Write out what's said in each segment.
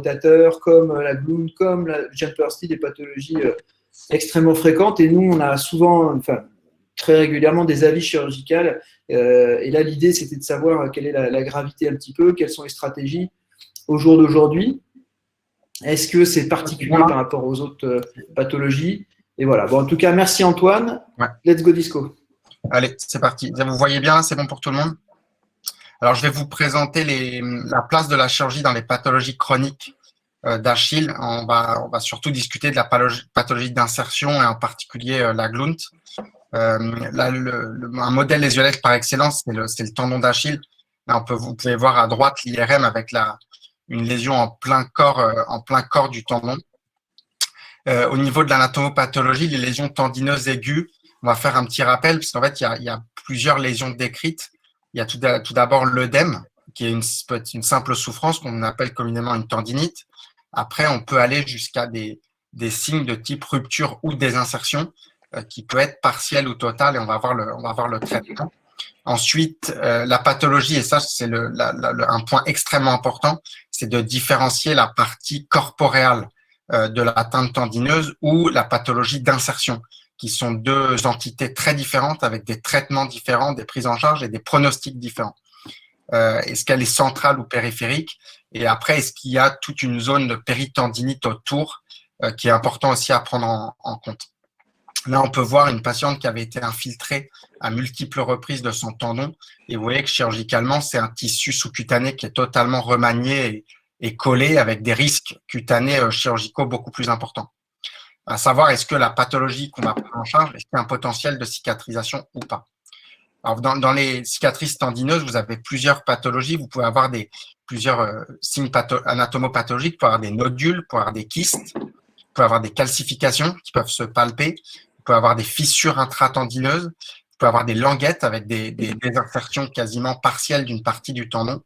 rotateur, comme la Gloom, comme la Jumper-Stead, des pathologies extrêmement fréquentes. Et nous, on a souvent, enfin, très régulièrement des avis chirurgicaux. Et là, l'idée, c'était de savoir quelle est la gravité un petit peu, quelles sont les stratégies au jour d'aujourd'hui. Est-ce que c'est particulier par rapport aux autres pathologies? Et voilà. Bon, en tout cas, merci Antoine. Ouais. Let's go disco. Allez, c'est parti. Vous voyez bien, c'est bon pour tout le monde? Alors, je vais vous présenter la place de la chirurgie dans les pathologies chroniques d'Achille. On va surtout discuter de la pathologie d'insertion et en particulier la Glunt. Un modèle lésionnel par excellence, c'est le tendon d'Achille. Là, vous pouvez voir à droite l'IRM avec une lésion en plein corps du tendon. Au niveau de l'anatomopathologie, les lésions tendineuses aiguës, on va faire un petit rappel parce qu'en fait, il y a plusieurs lésions décrites. Il y a tout d'abord l'œdème, qui est une simple souffrance qu'on appelle communément une tendinite. Après, on peut aller jusqu'à des signes de type rupture ou désinsertion, qui peut être partiel ou total, et on va voir le traitement. Ensuite, la pathologie, et ça, c'est un point extrêmement important, c'est de différencier la partie corporéale de l'atteinte tendineuse ou la pathologie d'insertion, qui sont deux entités très différentes avec des traitements différents, des prises en charge et des pronostics différents. Est-ce qu'elle est centrale ou périphérique? Et après, est-ce qu'il y a toute une zone de péritendinite autour qui est important aussi à prendre en compte? Là, on peut voir une patiente qui avait été infiltrée à multiples reprises de son tendon. Et vous voyez que chirurgicalement, c'est un tissu sous-cutané qui est totalement remanié et collé avec des risques cutanés chirurgicaux beaucoup plus importants. À savoir, est-ce que la pathologie qu'on va prendre en charge, est-ce qu'il y a un potentiel de cicatrisation ou pas? Alors, dans les cicatrices tendineuses, vous avez plusieurs pathologies. Vous pouvez avoir plusieurs signes anatomopathologiques. Vous pouvez avoir des nodules, vous pouvez avoir des kystes, vous pouvez avoir des calcifications qui peuvent se palper, vous pouvez avoir des fissures intratendineuses, vous pouvez avoir des languettes avec des insertions quasiment partielles d'une partie du tendon.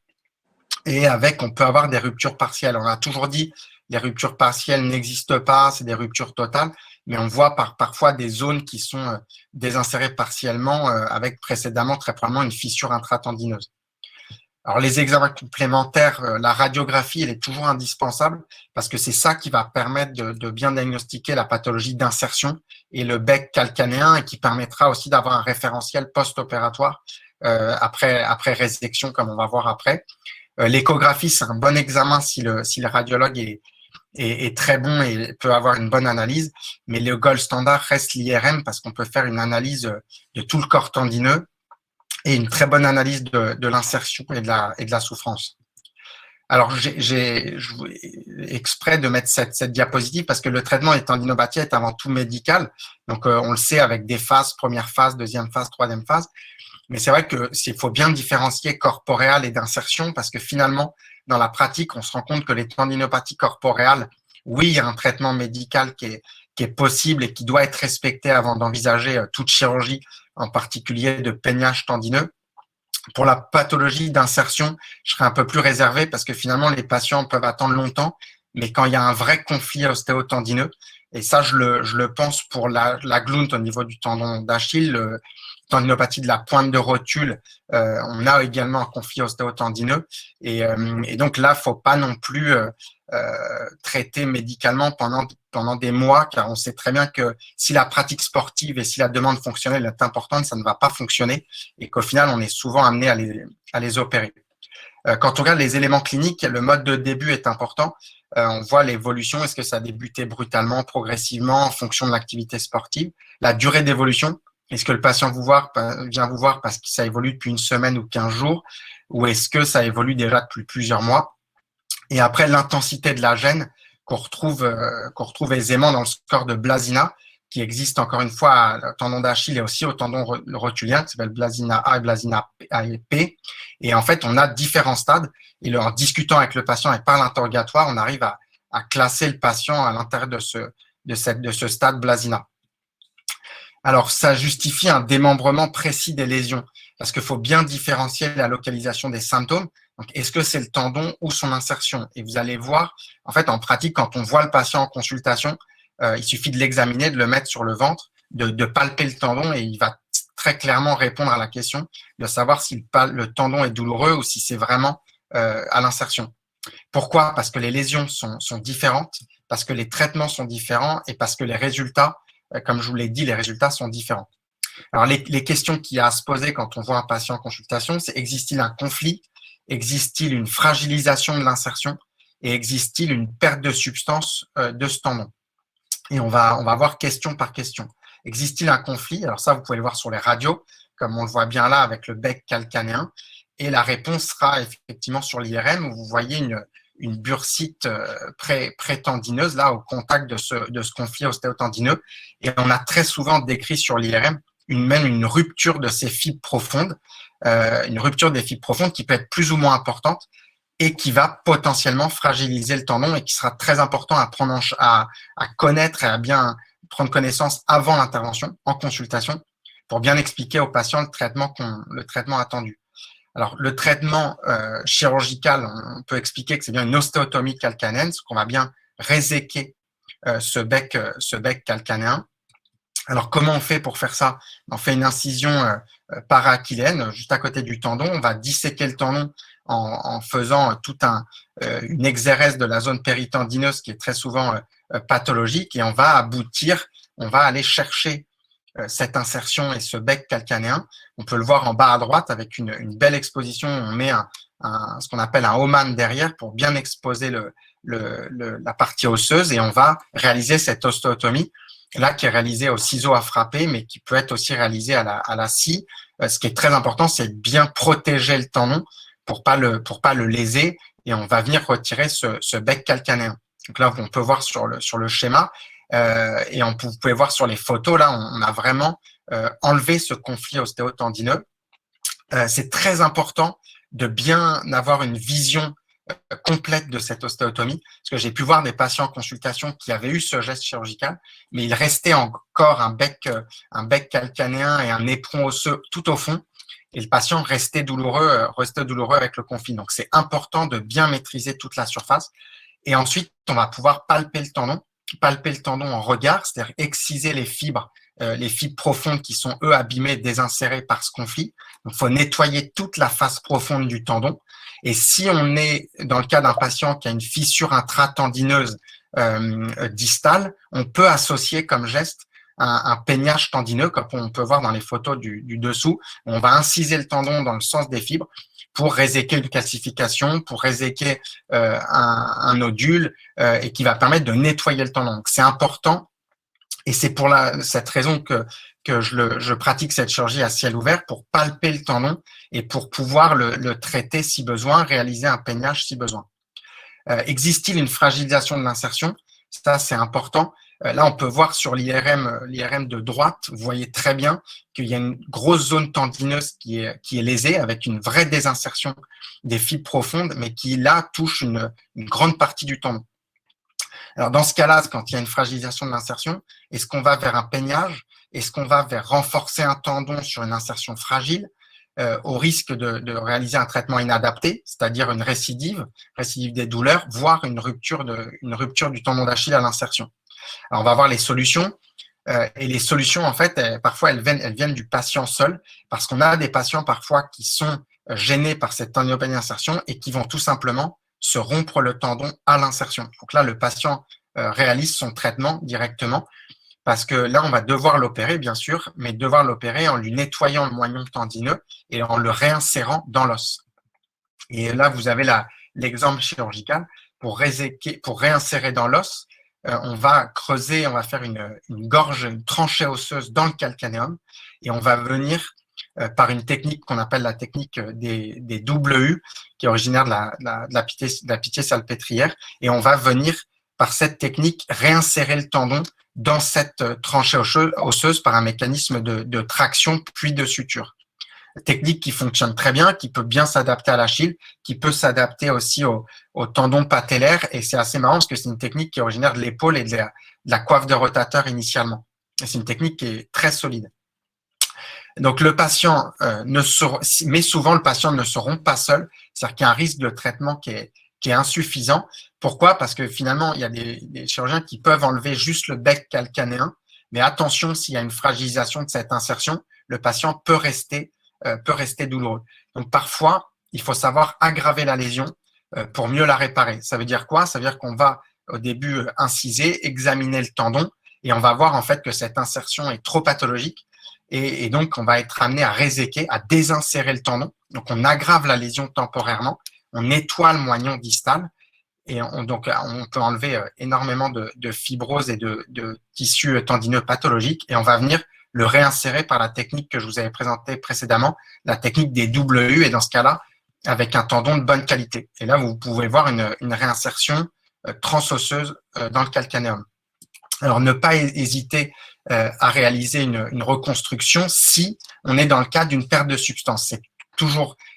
Et on peut avoir des ruptures partielles. On a toujours dit les ruptures partielles n'existent pas, c'est des ruptures totales, mais on voit parfois des zones qui sont désinsérées partiellement avec précédemment très probablement une fissure intratendineuse. Alors, les examens complémentaires, la radiographie, elle est toujours indispensable parce que c'est ça qui va permettre de bien diagnostiquer la pathologie d'insertion et le bec calcanéen et qui permettra aussi d'avoir un référentiel post-opératoire après résection, comme on va voir après. L'échographie, c'est un bon examen si le radiologue est très bon et peut avoir une bonne analyse, mais le gold standard reste l'IRM parce qu'on peut faire une analyse de tout le corps tendineux et une très bonne analyse de l'insertion et de la souffrance. Alors, j'ai exprès de mettre cette diapositive parce que le traitement des tendinopathies est avant tout médical. Donc, on le sait avec des phases, première phase, deuxième phase, troisième phase. Mais c'est vrai qu'il faut bien différencier corporéal et d'insertion parce que finalement, dans la pratique, on se rend compte que les tendinopathies corporéales, oui, il y a un traitement médical qui est possible et qui doit être respecté avant d'envisager toute chirurgie, en particulier de peignage tendineux. Pour la pathologie d'insertion, je serais un peu plus réservé parce que finalement, les patients peuvent attendre longtemps, mais quand il y a un vrai conflit ostéotendineux, et ça, je le pense pour la Glunt au niveau du tendon d'Achille, tendinopathie de la pointe de rotule, on a également un conflit ostéotendineux. Et donc là, faut pas non plus traiter médicalement pendant des mois, car on sait très bien que si la pratique sportive et si la demande fonctionnelle est importante, ça ne va pas fonctionner et qu'au final, on est souvent amené à les opérer. Quand on regarde les éléments cliniques, le mode de début est important. On voit l'évolution. Est-ce que ça a débuté brutalement, progressivement, en fonction de l'activité sportive? La durée d'évolution. Est-ce que le patient vient vous voir parce que ça évolue depuis une semaine ou 15 jours? Ou est-ce que ça évolue déjà depuis plusieurs mois? Et après, l'intensité de la gêne qu'on retrouve aisément dans le score de Blasina, qui existe encore une fois au tendon d'Achille et aussi au tendon rotulien, qui s'appelle Blasina A et Blasina P. Et en fait, on a différents stades. Et en discutant avec le patient et par l'interrogatoire, on arrive à classer le patient à l'intérieur de ce stade Blasina. Alors, ça justifie un démembrement précis des lésions parce qu'il faut bien différencier la localisation des symptômes. Donc, est-ce que c'est le tendon ou son insertion? Et vous allez voir, en fait, en pratique, quand on voit le patient en consultation, il suffit de l'examiner, de le mettre sur le ventre, de palper le tendon et il va très clairement répondre à la question de savoir si le tendon est douloureux ou si c'est vraiment à l'insertion. Pourquoi? Parce que les lésions sont différentes, parce que les traitements sont différents et parce que les résultats, comme je vous l'ai dit, les résultats sont différents. Alors, les questions qu'il y a à se poser quand on voit un patient en consultation, c'est existe-t-il un conflit? Existe-t-il une fragilisation de l'insertion? Et existe-t-il une perte de substance de ce tendon? Et on va voir question par question. Existe-t-il un conflit? Alors ça, vous pouvez le voir sur les radios, comme on le voit bien là avec le bec calcanéen. Et la réponse sera effectivement sur l'IRM, où vous voyez une bursite prétendineuse, là, au contact de ce conflit ostéotendineux. Et on a très souvent décrit sur l'IRM même une rupture de ces fibres profondes, une rupture des fibres profondes qui peut être plus ou moins importante et qui va potentiellement fragiliser le tendon et qui sera très important à prendre à connaître et à bien prendre connaissance avant l'intervention, en consultation, pour bien expliquer aux patients le traitement attendu. Alors, le traitement chirurgical, on peut expliquer que c'est bien une ostéotomie calcanéenne, qu'on va bien réséquer ce bec calcanéen. Alors, comment on fait pour faire ça? On fait une incision para-achilléenne, juste à côté du tendon. On va disséquer le tendon en faisant une exérèse de la zone péritendineuse qui est très souvent pathologique, et on va aller chercher cette insertion et ce bec calcanéen. On peut le voir en bas à droite avec une belle exposition. On met ce qu'on appelle un Homan derrière pour bien exposer la partie osseuse, et on va réaliser cette ostéotomie là qui est réalisée au ciseau à frapper, mais qui peut être aussi réalisée à la scie. Ce qui est très important, c'est de bien protéger le tendon pour pas le léser, et on va venir retirer ce bec calcanéen. Donc là, on peut voir sur le schéma, et vous pouvez voir sur les photos, là, on a vraiment enlevé ce conflit ostéotendineux. C'est très important de bien avoir une vision complète de cette ostéotomie, parce que j'ai pu voir des patients en consultation qui avaient eu ce geste chirurgical, mais il restait encore un bec calcanéen et un éperon osseux tout au fond, et le patient restait douloureux avec le conflit. Donc, c'est important de bien maîtriser toute la surface. Et ensuite, on va pouvoir palper le tendon en regard, c'est-à-dire exciser les fibres profondes qui sont, eux, abîmées, désinsérées par ce conflit. Donc, il faut nettoyer toute la face profonde du tendon. Et si on est dans le cas d'un patient qui a une fissure intratendineuse distale, on peut associer comme geste un peignage tendineux, comme on peut voir dans les photos du dessous. On va inciser le tendon dans le sens des fibres pour réséquer une calcification, pour réséquer un nodule, et qui va permettre de nettoyer le tendon. Donc, c'est important, et c'est pour cette raison que je pratique cette chirurgie à ciel ouvert, pour palper le tendon et pour pouvoir le traiter si besoin, réaliser un peignage si besoin. Existe-t-il une fragilisation de l'insertion? Ça, c'est important. Là, on peut voir sur l'IRM de droite, vous voyez très bien qu'il y a une grosse zone tendineuse qui est lésée, avec une vraie désinsertion des fibres profondes, mais qui, là, touche une grande partie du tendon. Alors, dans ce cas-là, quand il y a une fragilisation de l'insertion, est-ce qu'on va vers un peignage? Est-ce qu'on va vers renforcer un tendon sur une insertion fragile, au risque de réaliser un traitement inadapté, c'est-à-dire une récidive des douleurs, voire une rupture du tendon d'Achille à l'insertion? Alors, on va voir les solutions. Et les solutions, en fait, parfois, elles viennent du patient seul, parce qu'on a des patients parfois qui sont gênés par cette tendinopénie d'insertion et qui vont tout simplement se rompre le tendon à l'insertion. Donc là, le patient réalise son traitement directement, parce que là, on va devoir l'opérer, bien sûr, mais devoir l'opérer en lui nettoyant le moignon tendineux et en le réinsérant dans l'os. Et là, vous avez l'exemple chirurgical pour réinsérer dans l'os. On va creuser, on va faire une gorge, une tranchée osseuse dans le calcanéum, et on va venir par une technique qu'on appelle la technique des double U, qui est originaire de la pitié salpêtrière, et on va venir par cette technique réinsérer le tendon dans cette tranchée osseuse par un mécanisme de traction puis de suture. Technique qui fonctionne très bien, qui peut bien s'adapter à l'Achille, qui peut s'adapter aussi au tendon patellaire, et c'est assez marrant parce que c'est une technique qui est originaire de l'épaule et de la coiffe de rotateur initialement. Et c'est une technique qui est très solide. Donc le patient mais souvent le patient ne se rompt pas seul, c'est-à-dire qu'il y a un risque de traitement qui est insuffisant. Pourquoi? Parce que finalement, il y a des chirurgiens qui peuvent enlever juste le bec calcanéen, mais attention, s'il y a une fragilisation de cette insertion, le patient peut rester douloureux. Donc parfois, il faut savoir aggraver la lésion, pour mieux la réparer. Ça veut dire quoi? Ça veut dire qu'on va au début inciser, examiner le tendon et on va voir en fait que cette insertion est trop pathologique et donc on va être amené à réséquer, à désinsérer le tendon. Donc on aggrave la lésion temporairement, on nettoie le moignon distal et donc on peut enlever énormément de fibrose et de tissus tendineux pathologiques et on va venir le réinsérer par la technique que je vous avais présentée précédemment, la technique des double U et dans ce cas-là, avec un tendon de bonne qualité. Et là, vous pouvez voir une réinsertion transosseuse dans le calcanéum. Alors, ne pas hésiter à réaliser une reconstruction si on est dans le cas d'une perte de substance.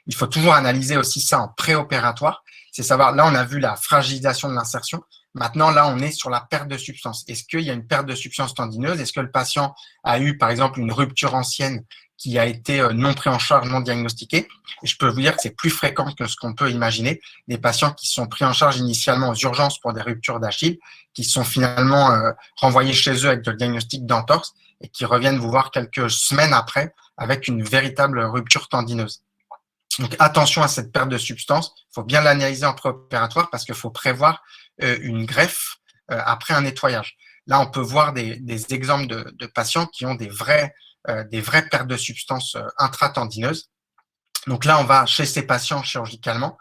Il faut toujours analyser aussi ça en préopératoire. C'est savoir, là, on a vu la fragilisation de l'insertion. Maintenant, là, on est sur la perte de substance. Est-ce qu'il y a une perte de substance tendineuse? Est-ce que le patient a eu, par exemple, une rupture ancienne qui a été non pris en charge, non diagnostiquée? Et je peux vous dire que c'est plus fréquent que ce qu'on peut imaginer. Des patients qui sont pris en charge initialement aux urgences pour des ruptures d'Achille, qui sont finalement renvoyés chez eux avec le diagnostic d'entorse et qui reviennent vous voir quelques semaines après avec une véritable rupture tendineuse. Donc, attention à cette perte de substance. Il faut bien l'analyser en préopératoire parce qu'il faut prévoir une greffe après un nettoyage. Là, on peut voir des exemples de patients qui ont des vraies pertes de substance intratendineuses. Donc là, on va chez ces patients chirurgicalement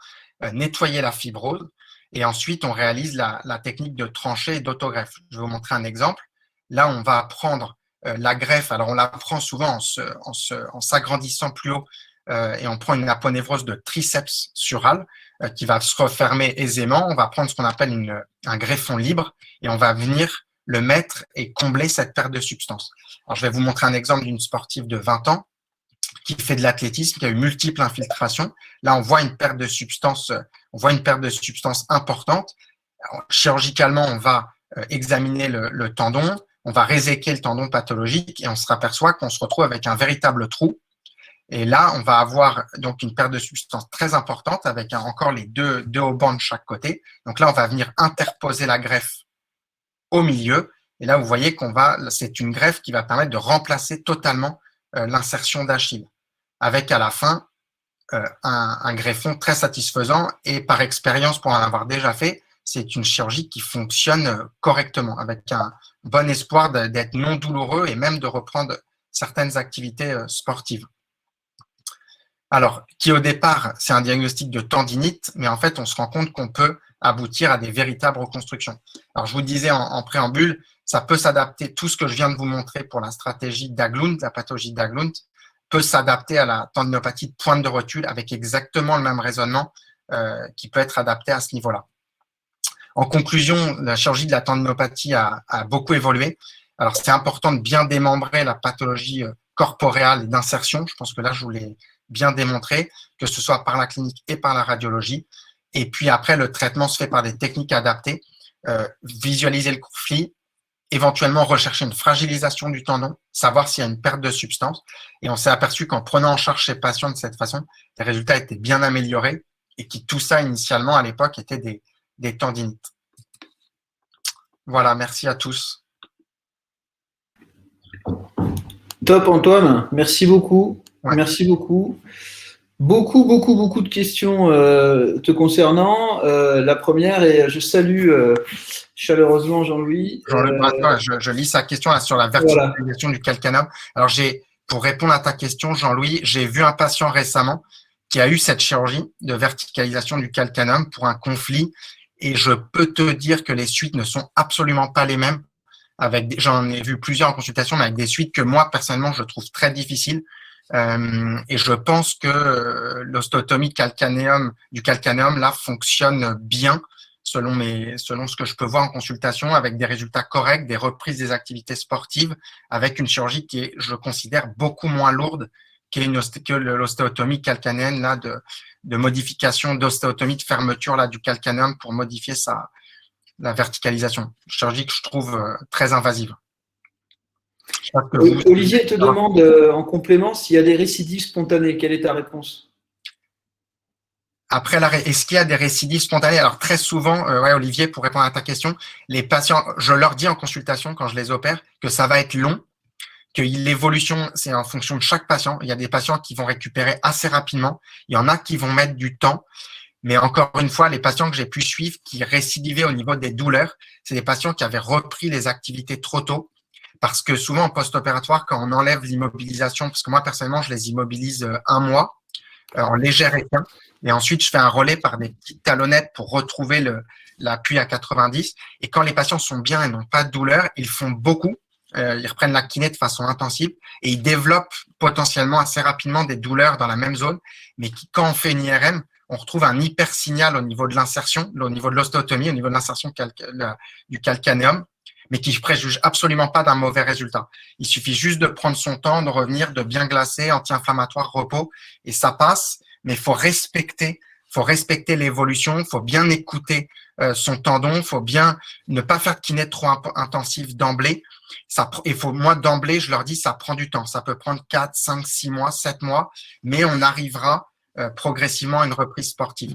nettoyer la fibrose et ensuite on réalise la technique de tranchée et d'autogreffe. Je vais vous montrer un exemple. Là, on va prendre la greffe. Alors, on la prend souvent en s'agrandissant plus haut et on prend une aponévrose de triceps sural qui va se refermer aisément. On va prendre ce qu'on appelle un greffon libre et on va venir le mettre et combler cette perte de substance. Alors, je vais vous montrer un exemple d'une sportive de 20 ans qui fait de l'athlétisme, qui a eu multiples infiltrations. Là, on voit une perte de substance importante. Alors, chirurgicalement, on va examiner le tendon, on va réséquer le tendon pathologique et on se aperçoit qu'on se retrouve avec un véritable trou. Et là, on va avoir donc une perte de substance très importante avec encore les deux haubans de chaque côté. Donc là, on va venir interposer la greffe au milieu. Et là, vous voyez c'est une greffe qui va permettre de remplacer totalement l'insertion d'Achille, avec à la fin un greffon très satisfaisant. Et par expérience, pour en avoir déjà fait, c'est une chirurgie qui fonctionne correctement, avec un bon espoir d'être non douloureux et même de reprendre certaines activités sportives. Alors, qui au départ, c'est un diagnostic de tendinite, mais en fait, on se rend compte qu'on peut aboutir à des véritables reconstructions. Alors, je vous disais en préambule, ça peut s'adapter, tout ce que je viens de vous montrer pour la stratégie d'Haglund, la pathologie d'Haglund, peut s'adapter à la tendinopathie de pointe de rotule avec exactement le même raisonnement qui peut être adapté à ce niveau-là. En conclusion, la chirurgie de la tendinopathie a beaucoup évolué. Alors, c'est important de bien démembrer la pathologie corporéale et d'insertion. Je pense que là, je vous l'ai bien démontré, que ce soit par la clinique et par la radiologie. Et puis après, le traitement se fait par des techniques adaptées, visualiser le conflit, éventuellement rechercher une fragilisation du tendon, savoir s'il y a une perte de substance. Et on s'est aperçu qu'en prenant en charge ces patients de cette façon, les résultats étaient bien améliorés et que tout ça, initialement, à l'époque, était des tendinites. Voilà, merci à tous. Top, Antoine. Merci beaucoup. Ouais. Merci beaucoup. Beaucoup de questions te concernant. La première, et je salue chaleureusement Jean-Louis. Je lis sa question là, sur la verticalisation du calcanéum. Alors, pour répondre à ta question, Jean-Louis, j'ai vu un patient récemment qui a eu cette chirurgie de verticalisation du calcanéum pour un conflit et je peux te dire que les suites ne sont absolument pas les mêmes. J'en ai vu plusieurs en consultation, mais avec des suites que moi, personnellement, je trouve très difficiles. Et je pense que l'ostéotomie du calcanéum là fonctionne bien selon ce que je peux voir en consultation, avec des résultats corrects, des reprises des activités sportives, avec une chirurgie qui est, je considère, beaucoup moins lourde que l'ostéotomie calcanéenne là de modification d'ostéotomie de fermeture là du calcanéum pour modifier la verticalisation. Chirurgie que je trouve très invasive. Olivier te demande en complément s'il y a des récidives spontanées. Quelle est ta réponse? Après l'arrêt, est-ce qu'il y a des récidives spontanées? Alors très souvent, Olivier, pour répondre à ta question, les patients, je leur dis en consultation quand je les opère que ça va être long, que l'évolution, c'est en fonction de chaque patient. Il y a des patients qui vont récupérer assez rapidement, il y en a qui vont mettre du temps, Mais encore une fois, les patients que j'ai pu suivre qui récidivaient au niveau des douleurs, c'est des patients qui avaient repris les activités trop tôt. Parce que souvent, en post-opératoire, quand on enlève l'immobilisation, parce que moi, personnellement, je les immobilise un mois en léger équin, et ensuite, je fais un relais par des petites talonnettes pour retrouver l'appui à 90. Et quand les patients sont bien et n'ont pas de douleur, ils font beaucoup. Ils reprennent la kiné de façon intensive et ils développent potentiellement assez rapidement des douleurs dans la même zone, mais qui, quand on fait une IRM, on retrouve un hypersignal au niveau de l'insertion, au niveau de l'ostéotomie, au niveau de l'insertion du calcanéum, mais qui ne préjuge absolument pas d'un mauvais résultat. Il suffit juste de prendre son temps, de revenir, de bien glacer, anti-inflammatoire, repos, et ça passe, mais il faut respecter l'évolution, il faut bien écouter son tendon, il faut bien ne pas faire de kiné trop intensif d'emblée. Moi, d'emblée, je leur dis, ça prend du temps. Ça peut prendre 4, 5, 6 mois, 7 mois, mais on arrivera progressivement à une reprise sportive.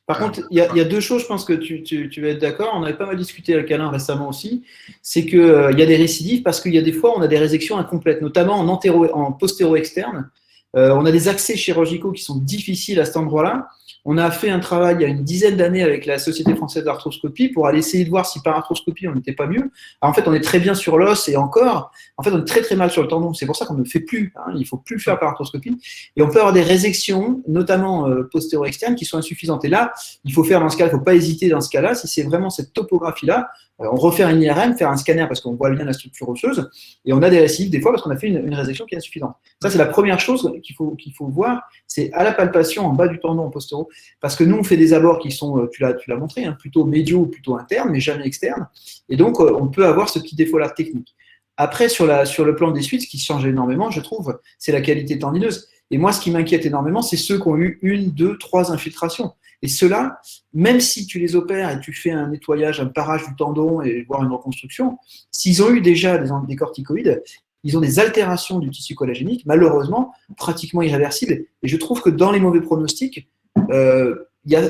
Par contre, il y a deux choses, je pense que tu vas être d'accord. On avait pas mal discuté avec Alain récemment aussi. C'est qu'il y a des récidives parce qu'il y a des fois, on a des résections incomplètes, notamment en postéro-externe. On a des accès chirurgicaux qui sont difficiles à cet endroit-là. On a fait un travail il y a une dizaine d'années avec la Société française d'arthroscopie pour aller essayer de voir si par arthroscopie on n'était pas mieux. Alors, en fait, on est très bien sur l'os et encore, en fait, on est très très mal sur le tendon. C'est pour ça qu'on ne fait plus. Il ne faut plus le faire par arthroscopie. Et on peut avoir des résections, notamment postéro-externes, qui sont insuffisantes. Et là, il faut faire dans ce cas, il ne faut pas hésiter dans ce cas-là, si c'est vraiment cette topographie-là, on refaire une IRM, faire un scanner parce qu'on voit bien la structure osseuse, et on a des récidives des fois parce qu'on a fait une résection qui est insuffisante. Ça, c'est la première chose qu'il faut voir, c'est à la palpation en bas du tendon en postéro, parce que nous, on fait des abords qui sont, tu l'as montré, plutôt médiaux ou plutôt internes, mais jamais externes, et donc on peut avoir ce petit défaut-là technique. Après, sur le plan des suites, ce qui change énormément, je trouve, c'est la qualité tendineuse. Et moi, ce qui m'inquiète énormément, c'est ceux qui ont eu 1, 2, 3 infiltrations. Et ceux-là, même si tu les opères et tu fais un nettoyage, un parage du tendon et voire une reconstruction, s'ils ont eu déjà des corticoïdes, ils ont des altérations du tissu collagénique, malheureusement, pratiquement irréversibles. Et je trouve que dans les mauvais pronostics,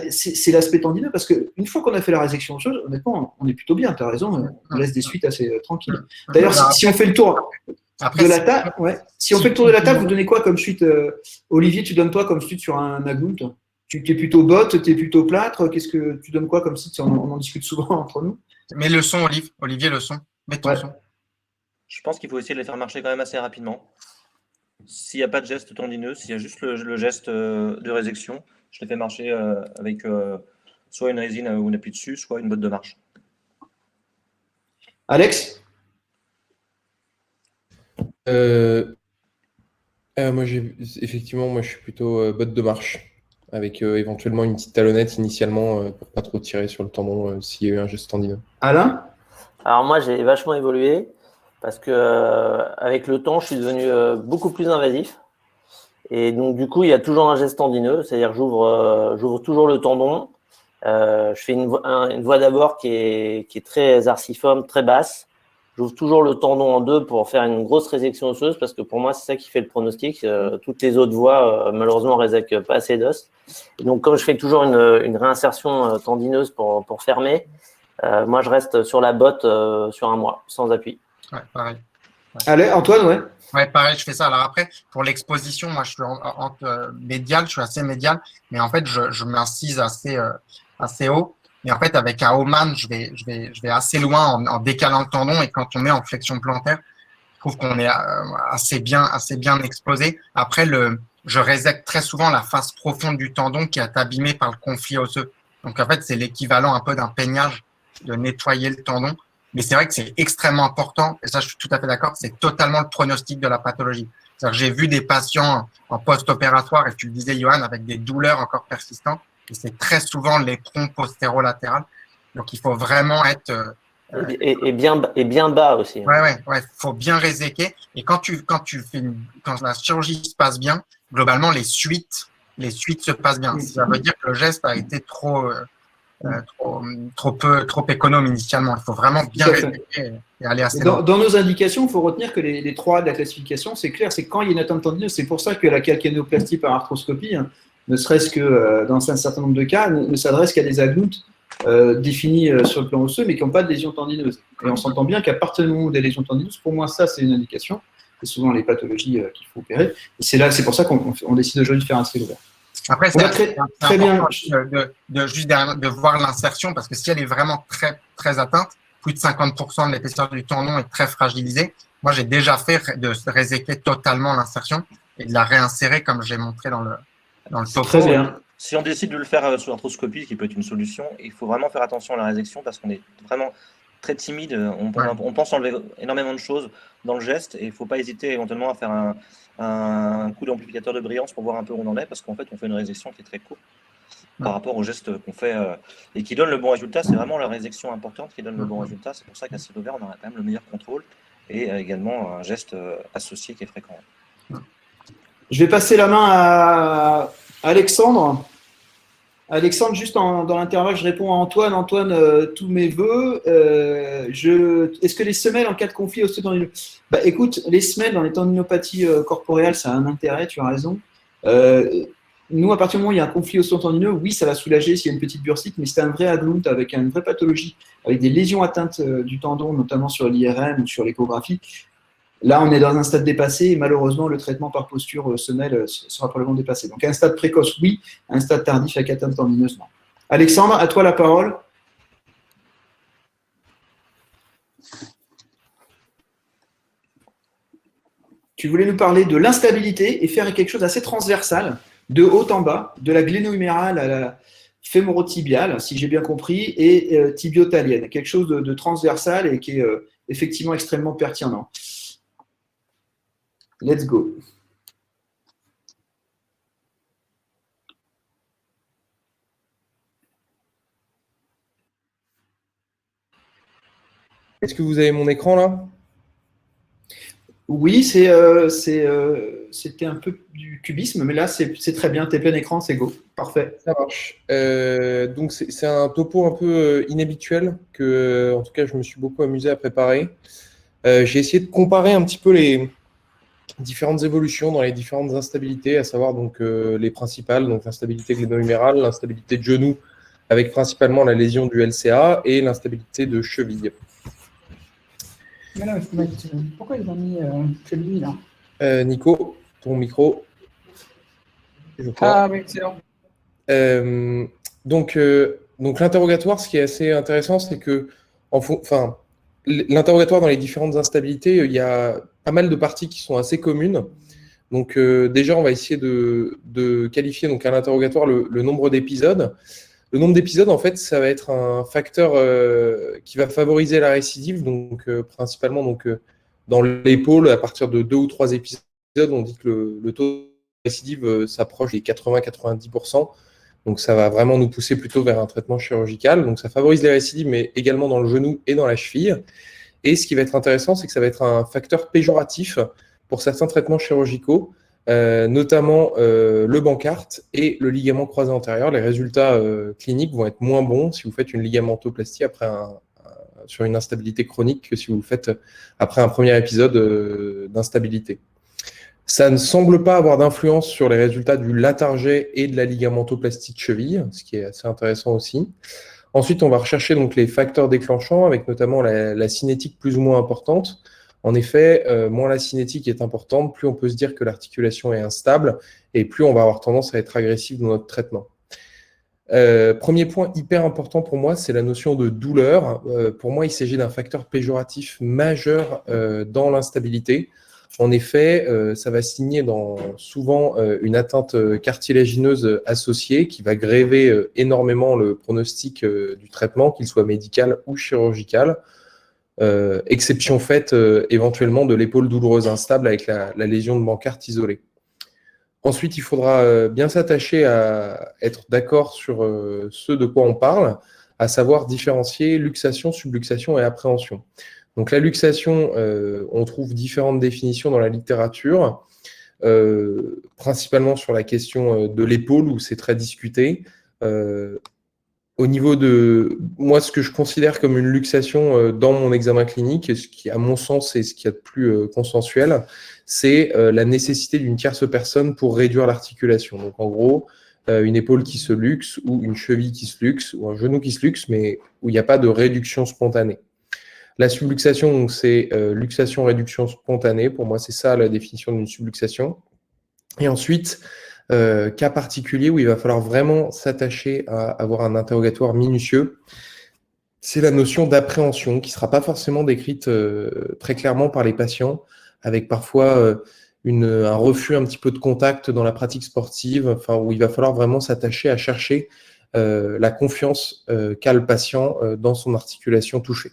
c'est l'aspect tendineux, parce qu'une fois qu'on a fait la résection osseuse, honnêtement, on est plutôt bien, tu as raison, on laisse des suites assez tranquilles. D'ailleurs, si on fait le tour de la table, si on fait le tour de la table, vous donnez quoi comme suite Olivier, tu donnes toi comme suite sur un agunt? Tu es plutôt botte, tu es plutôt plâtre, qu'est-ce que tu donnes quoi comme site? On en discute souvent entre nous. Mets le son, Olivier, le son. Mets ton son. Je pense qu'il faut essayer de les faire marcher quand même assez rapidement. S'il n'y a pas de geste tendineux, s'il y a juste le geste de résection, je les fais marcher avec soit une résine où on appuie dessus, soit une botte de marche. Alex? Moi, je suis plutôt botte de marche, avec éventuellement une petite talonnette initialement pour pas trop tirer sur le tendon s'il y a eu un geste tendineux. Alain? Alors moi, j'ai vachement évolué parce que avec le temps, je suis devenu beaucoup plus invasif. Et donc, du coup, il y a toujours un geste tendineux, c'est-à-dire j'ouvre toujours le tendon. Je fais une voie d'abord qui est très arciforme, très basse. J'ouvre toujours le tendon en deux pour faire une grosse résection osseuse parce que pour moi, c'est ça qui fait le pronostic. Toutes les autres voies, malheureusement, résèquent pas assez d'os. Et donc, comme je fais toujours une réinsertion tendineuse pour fermer, moi, je reste sur la botte sur un mois, sans appui. Ouais, pareil. Ouais. Allez, Antoine, Ouais, pareil, je fais ça. Alors après, pour l'exposition, moi, je suis médial, je suis assez médial, mais en fait, je m'incise assez haut. Et en fait, avec un Oman, je vais assez loin en décalant le tendon. Et quand on met en flexion plantaire, je trouve qu'on est assez bien exposé. Après, je résecte très souvent la face profonde du tendon qui est abîmée par le conflit osseux. Donc, en fait, c'est l'équivalent un peu d'un peignage de nettoyer le tendon. Mais c'est vrai que c'est extrêmement important. Et ça, je suis tout à fait d'accord. C'est totalement le pronostic de la pathologie. C'est-à-dire que j'ai vu des patients en post-opératoire, et tu le disais, Johan, avec des douleurs encore persistantes. Et c'est très souvent l'éperon postérolatéral. Donc, il faut vraiment être… et bien bas aussi. Ouais. Faut bien réséquer. Et quand la chirurgie se passe bien, globalement, les suites se passent bien. Ça veut dire que le geste a été trop économe initialement. Il faut vraiment bien réséquer et aller assez loin. Dans nos indications, il faut retenir que les 3 de la classification, c'est clair, c'est quand il y a une atteinte tendineuse. C'est pour ça que la calcanéoplastie par arthroscopie, ne serait-ce que dans un certain nombre de cas, ne s'adresse qu'à des agnutes définis sur le plan osseux, mais qui n'ont pas de lésions tendineuses. Et on s'entend bien qu'à partir du moment où des lésions tendineuses, pour moi, ça, c'est une indication. C'est souvent les pathologies qu'il faut opérer. Et c'est pour ça qu'on décide aujourd'hui de faire un ciel ouvert. Après, On va très bien. Juste de voir l'insertion, parce que si elle est vraiment très, très atteinte, plus de 50% de l'épaisseur du tendon est très fragilisée. Moi, j'ai déjà fait de réséquer totalement l'insertion et de la réinsérer comme j'ai montré dans le topo. Très bien. Si on décide de le faire sous arthroscopie, ce qui peut être une solution, il faut vraiment faire attention à la résection parce qu'on est vraiment très timide. On pense enlever énormément de choses dans le geste et il ne faut pas hésiter éventuellement à faire un coup d'amplificateur de brillance pour voir un peu où on en est parce qu'en fait, on fait une résection qui est très courte par rapport au geste qu'on fait et qui donne le bon résultat. C'est vraiment la résection importante qui donne le bon résultat. C'est pour ça qu'à ciel ouvert, on aura quand même le meilleur contrôle et également un geste associé qui est fréquent. Je vais passer la main à Alexandre. Alexandre, juste dans l'intervalle, je réponds à Antoine. Antoine, tous mes voeux. Est-ce que les semelles en cas de conflit osteotendineux? Écoute, les semelles dans les tendinopathies corporeales, ça a un intérêt, tu as raison. Nous, à partir du moment où il y a un conflit osteotendineux, oui, ça va soulager s'il y a une petite bursite, mais c'est un vrai adlunt avec une vraie pathologie, avec des lésions atteintes du tendon, notamment sur l'IRM ou sur l'échographie. Là, on est dans un stade dépassé et malheureusement, le traitement par posture semelle sera probablement dépassé. Donc, à un stade précoce, oui. À un stade tardif, avec atteinte tendineuse, non. Alexandre, à toi la parole. Tu voulais nous parler de l'instabilité et faire quelque chose d'assez transversal, de haut en bas, de la gléno-humérale à la fémorotibiale, si j'ai bien compris, et tibiotalienne. Quelque chose de transversal et qui est effectivement extrêmement pertinent. Let's go. Est-ce que vous avez mon écran là? Oui, c'était un peu du cubisme, mais là, c'est très bien. T'es plein écran, c'est go. Parfait. Ça marche. Donc, c'est un topo un peu inhabituel que, en tout cas, je me suis beaucoup amusé à préparer. J'ai essayé de comparer un petit peu les différentes évolutions dans les différentes instabilités, à savoir donc les principales, donc l'instabilité gléno-humérale, l'instabilité de genou, avec principalement la lésion du LCA et l'instabilité de cheville. Mais là, il faut mettre. Pourquoi ils ont mis cheville là? Nico, ton micro. Je crois. Ah oui, excellent. Donc l'interrogatoire, ce qui est assez intéressant, c'est que l'interrogatoire dans les différentes instabilités, il y a pas mal de parties qui sont assez communes. Donc déjà, on va essayer de qualifier donc, à l'interrogatoire le nombre d'épisodes. Le nombre d'épisodes, en fait, ça va être un facteur qui va favoriser la récidive, donc principalement dans l'épaule, à partir de 2 ou 3 épisodes, on dit que le taux de récidive s'approche des 80-90%. Donc ça va vraiment nous pousser plutôt vers un traitement chirurgical. Donc ça favorise les récidives, mais également dans le genou et dans la cheville. Et ce qui va être intéressant, c'est que ça va être un facteur péjoratif pour certains traitements chirurgicaux, notamment le Bankart et le ligament croisé antérieur. Les résultats cliniques vont être moins bons si vous faites une ligamentoplastie sur une instabilité chronique que si vous le faites après un premier épisode d'instabilité. Ça ne semble pas avoir d'influence sur les résultats du Latarjet et de la ligamentoplastie de cheville, ce qui est assez intéressant aussi. Ensuite, on va rechercher donc les facteurs déclenchants, avec notamment la cinétique plus ou moins importante. En effet, moins la cinétique est importante, plus on peut se dire que l'articulation est instable et plus on va avoir tendance à être agressif dans notre traitement. Premier point hyper important pour moi, c'est la notion de douleur. Pour moi, il s'agit d'un facteur péjoratif majeur dans l'instabilité. En effet, ça va signer souvent une atteinte cartilagineuse associée qui va gréver énormément le pronostic du traitement, qu'il soit médical ou chirurgical. Exception faite éventuellement de l'épaule douloureuse instable avec la lésion de Bankart isolée. Ensuite, il faudra bien s'attacher à être d'accord sur ce de quoi on parle, à savoir différencier luxation, subluxation et appréhension. Donc la luxation, on trouve différentes définitions dans la littérature, principalement sur la question de l'épaule où c'est très discuté. Au niveau de moi, ce que je considère comme une luxation dans mon examen clinique, et ce qui, à mon sens, est ce qu'il y a de plus consensuel, c'est la nécessité d'une tierce personne pour réduire l'articulation. Donc en gros, une épaule qui se luxe ou une cheville qui se luxe ou un genou qui se luxe, mais où il n'y a pas de réduction spontanée. La subluxation, c'est luxation-réduction spontanée. Pour moi, c'est ça la définition d'une subluxation. Et ensuite, cas particulier où il va falloir vraiment s'attacher à avoir un interrogatoire minutieux, c'est la notion d'appréhension qui ne sera pas forcément décrite très clairement par les patients, avec parfois un refus un petit peu de contact dans la pratique sportive, enfin, où il va falloir vraiment s'attacher à chercher la confiance qu'a le patient dans son articulation touchée.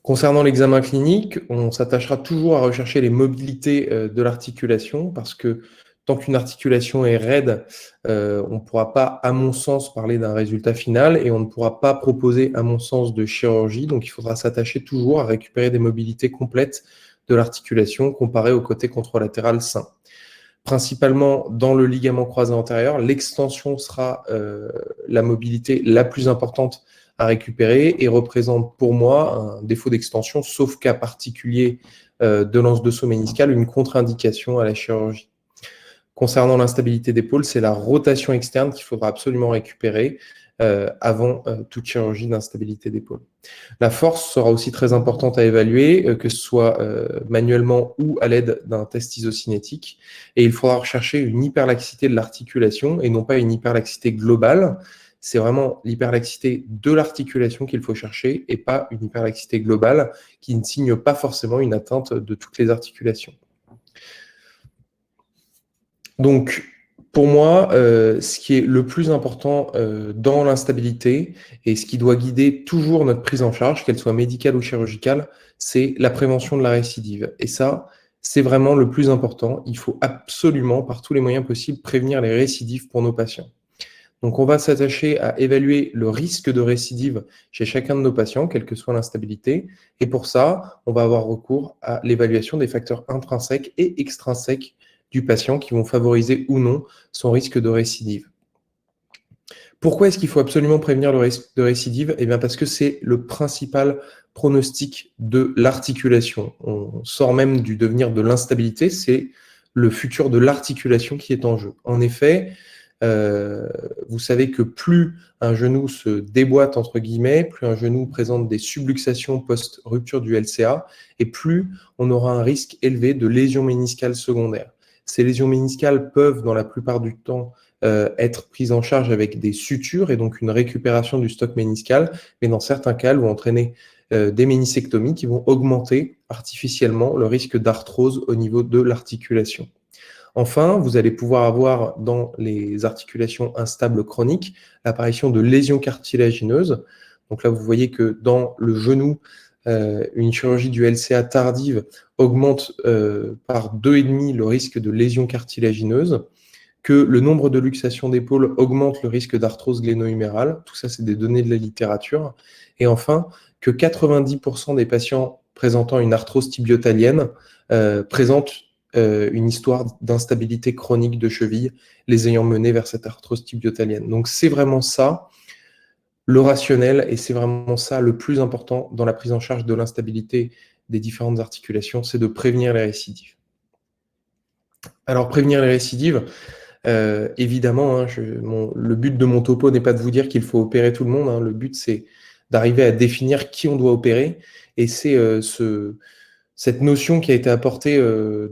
Concernant l'examen clinique, on s'attachera toujours à rechercher les mobilités de l'articulation parce que tant qu'une articulation est raide, on ne pourra pas, à mon sens, parler d'un résultat final et on ne pourra pas proposer, à mon sens, de chirurgie. Donc, il faudra s'attacher toujours à récupérer des mobilités complètes de l'articulation comparées au côté contralatéral sain. Principalement dans le ligament croisé antérieur, l'extension sera la mobilité la plus importante à récupérer et représente pour moi un défaut d'extension, sauf cas particulier de l'ans-dessous méniscal, une contre-indication à la chirurgie. Concernant l'instabilité d'épaule, c'est la rotation externe qu'il faudra absolument récupérer avant toute chirurgie d'instabilité d'épaule. La force sera aussi très importante à évaluer, que ce soit manuellement ou à l'aide d'un test isocinétique. Et il faudra rechercher une hyperlaxité de l'articulation et non pas une hyperlaxité globale. C'est vraiment l'hyperlaxité de l'articulation qu'il faut chercher et pas une hyperlaxité globale qui ne signe pas forcément une atteinte de toutes les articulations. Donc, pour moi, ce qui est le plus important dans l'instabilité et ce qui doit guider toujours notre prise en charge, qu'elle soit médicale ou chirurgicale, c'est la prévention de la récidive. Et ça, c'est vraiment le plus important. Il faut absolument, par tous les moyens possibles, prévenir les récidives pour nos patients. Donc, on va s'attacher à évaluer le risque de récidive chez chacun de nos patients, quelle que soit l'instabilité. Et pour ça, on va avoir recours à l'évaluation des facteurs intrinsèques et extrinsèques du patient qui vont favoriser ou non son risque de récidive. Pourquoi est-ce qu'il faut absolument prévenir le risque de récidive? Eh bien parce que c'est le principal pronostic de l'articulation. On sort même du devenir de l'instabilité, c'est le futur de l'articulation qui est en jeu. En effet, vous savez que plus un genou se déboîte, entre guillemets, plus un genou présente des subluxations post-rupture du LCA, et plus on aura un risque élevé de lésions méniscales secondaires. Ces lésions méniscales peuvent, dans la plupart du temps, être prises en charge avec des sutures et donc une récupération du stock méniscal, mais dans certains cas, elles vont entraîner des ménisectomies qui vont augmenter artificiellement le risque d'arthrose au niveau de l'articulation. Enfin, vous allez pouvoir avoir dans les articulations instables chroniques l'apparition de lésions cartilagineuses. Donc là, vous voyez que dans le genou, une chirurgie du LCA tardive augmente par 2,5 le risque de lésions cartilagineuses, que le nombre de luxations d'épaule augmente le risque d'arthrose gléno-humérale. Tout ça, c'est des données de la littérature. Et enfin, que 90% des patients présentant une arthrose tibiotalienne présentent une histoire d'instabilité chronique de cheville, les ayant menés vers cette arthrose tibiotalienne. Donc, c'est vraiment ça le rationnel, et c'est vraiment ça le plus important dans la prise en charge de l'instabilité des différentes articulations, c'est de prévenir les récidives. Alors, prévenir les récidives, évidemment, hein, le but de mon topo n'est pas de vous dire qu'il faut opérer tout le monde, hein, le but c'est d'arriver à définir qui on doit opérer, et c'est cette notion qui a été apportée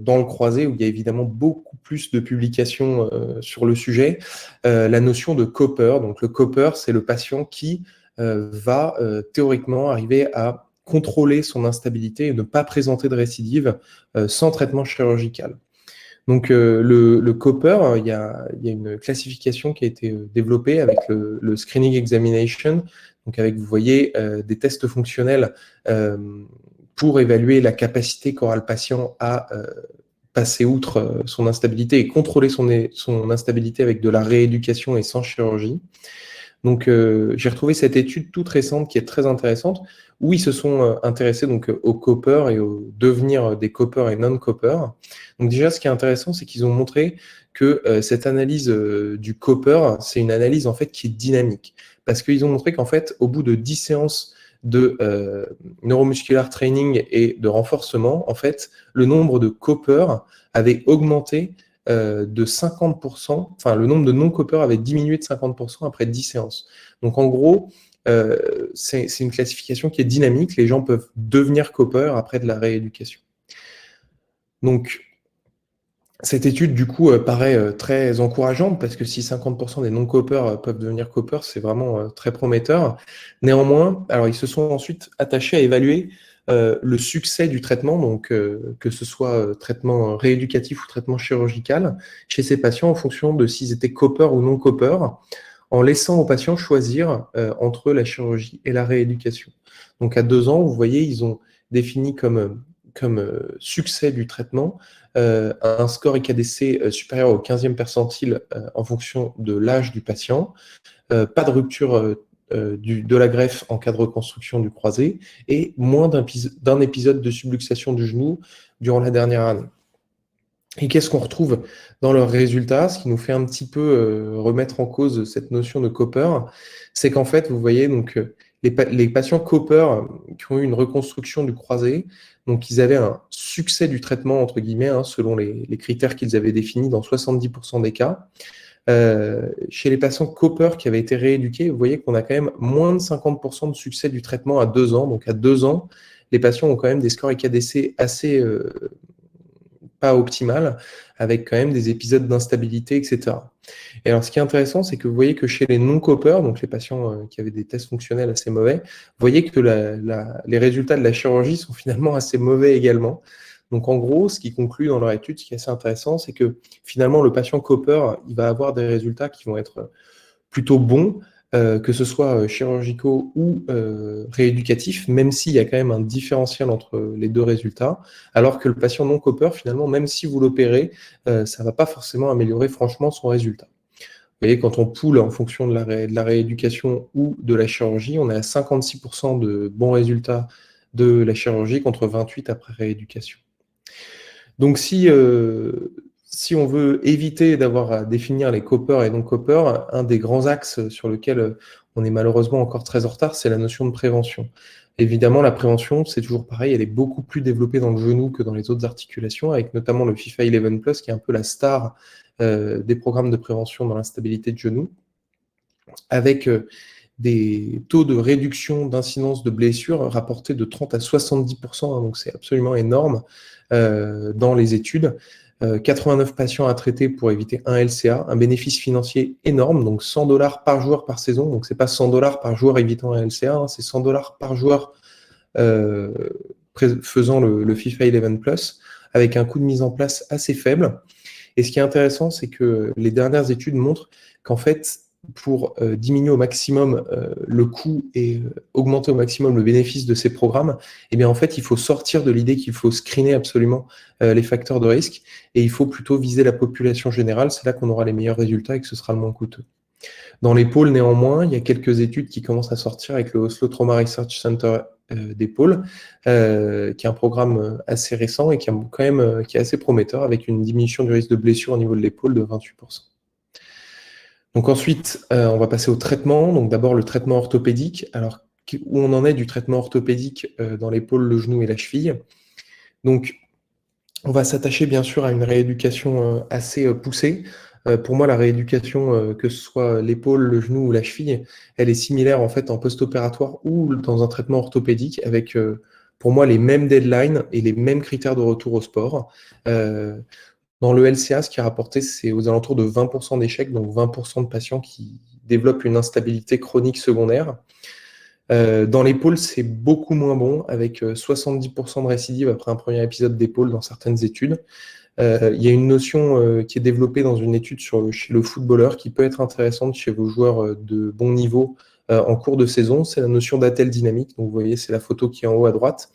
dans le croisé, où il y a évidemment beaucoup plus de publications sur le sujet, la notion de copper. Donc le copper, c'est le patient qui va théoriquement arriver à contrôler son instabilité et ne pas présenter de récidive sans traitement chirurgical. Donc le copper, il y a une classification qui a été développée avec le screening examination, donc avec, vous voyez, des tests fonctionnels pour évaluer la capacité qu'aura le patient à passer outre son instabilité et contrôler son instabilité avec de la rééducation et sans chirurgie. Donc, j'ai retrouvé cette étude toute récente qui est très intéressante, où ils se sont intéressés donc au copper et au devenir des copper et non-copper. Donc déjà, ce qui est intéressant, c'est qu'ils ont montré que cette analyse du copper, c'est une analyse en fait qui est dynamique, parce qu'ils ont montré qu'en fait, au bout de 10 séances de neuromuscular training et de renforcement, en fait, le nombre de copper avait augmenté de 50%, enfin le nombre de non-copper avait diminué de 50% après 10 séances. Donc en gros, c'est une classification qui est dynamique, les gens peuvent devenir copper après de la rééducation. Donc Cette étude, du coup, paraît très encourageante parce que si 50% des non-copers peuvent devenir copers, c'est vraiment très prometteur. Néanmoins, alors ils se sont ensuite attachés à évaluer le succès du traitement, donc que ce soit traitement rééducatif ou traitement chirurgical, chez ces patients en fonction de s'ils étaient copers ou non-copers, en laissant aux patients choisir entre la chirurgie et la rééducation. Donc à 2 ans, vous voyez, ils ont défini comme succès du traitement un score IKDC supérieur au 15e percentile en fonction de l'âge du patient, pas de rupture de la greffe en cas de reconstruction du croisé et moins d'un épisode de subluxation du genou durant la dernière année. Et qu'est-ce qu'on retrouve dans leurs résultats? Ce qui nous fait un petit peu remettre en cause cette notion de copper, c'est qu'en fait, vous voyez, donc, les patients copper qui ont eu une reconstruction du croisé, donc ils avaient un succès du traitement, entre guillemets, hein, selon les critères qu'ils avaient définis dans 70% des cas. Chez les patients copper qui avaient été rééduqués, vous voyez qu'on a quand même moins de 50% de succès du traitement à 2 ans. Donc à 2 ans, les patients ont quand même des scores IKDC assez pas optimales, avec quand même des épisodes d'instabilité, etc. Et alors, ce qui est intéressant, c'est que vous voyez que chez les non-copers, donc les patients qui avaient des tests fonctionnels assez mauvais, vous voyez que les résultats de la chirurgie sont finalement assez mauvais également. Donc, en gros, ce qui conclut dans leur étude, ce qui est assez intéressant, c'est que finalement, le patient copper, il va avoir des résultats qui vont être plutôt bons, que ce soit chirurgicaux ou rééducatifs, même s'il y a quand même un différentiel entre les deux résultats, alors que le patient non copper, finalement, même si vous l'opérez, ça ne va pas forcément améliorer franchement son résultat. Vous voyez, quand on poule en fonction de la rééducation ou de la chirurgie, on est à 56% de bons résultats de la chirurgie contre 28% après rééducation. Donc si on veut éviter d'avoir à définir les copper et non-copper, un des grands axes sur lequel on est malheureusement encore très en retard, c'est la notion de prévention. Évidemment, la prévention, c'est toujours pareil, elle est beaucoup plus développée dans le genou que dans les autres articulations, avec notamment le FIFA 11+, qui est un peu la star des programmes de prévention dans l'instabilité de genou, avec des taux de réduction d'incidence de blessures rapportés de 30 à 70%, hein, donc c'est absolument énorme dans les études. 89 patients à traiter pour éviter un LCA, un bénéfice financier énorme, donc $100 par joueur par saison, donc c'est pas $100 par joueur évitant un LCA, hein, c'est $100 par joueur faisant le FIFA 11+, avec un coût de mise en place assez faible. Et ce qui est intéressant, c'est que les dernières études montrent qu'en fait, pour diminuer au maximum le coût et augmenter au maximum le bénéfice de ces programmes, eh bien en fait, il faut sortir de l'idée qu'il faut screener absolument les facteurs de risque et il faut plutôt viser la population générale. C'est là qu'on aura les meilleurs résultats et que ce sera le moins coûteux. Dans les pôles, néanmoins, il y a quelques études qui commencent à sortir avec le Oslo Trauma Research Center des pôles, qui est un programme assez récent et qui est assez prometteur avec une diminution du risque de blessure au niveau de l'épaule de 28%. Donc ensuite, on va passer au traitement. Donc d'abord le traitement orthopédique. Alors où on en est du traitement orthopédique dans l'épaule, le genou et la cheville. Donc on va s'attacher bien sûr à une rééducation assez poussée. Pour moi, la rééducation, que ce soit l'épaule, le genou ou la cheville, elle est similaire en fait en post-opératoire ou dans un traitement orthopédique avec pour moi les mêmes deadlines et les mêmes critères de retour au sport. Dans le LCA, ce qui est rapporté, c'est aux alentours de 20% d'échecs, donc 20% de patients qui développent une instabilité chronique secondaire. Dans l'épaule, c'est beaucoup moins bon, avec 70% de récidive après un premier épisode d'épaule dans certaines études. Il y a une notion qui est développée dans une étude chez le footballeur qui peut être intéressante chez vos joueurs de bon niveau en cours de saison, c'est la notion d'attelle dynamique. Donc vous voyez, c'est la photo qui est en haut à droite.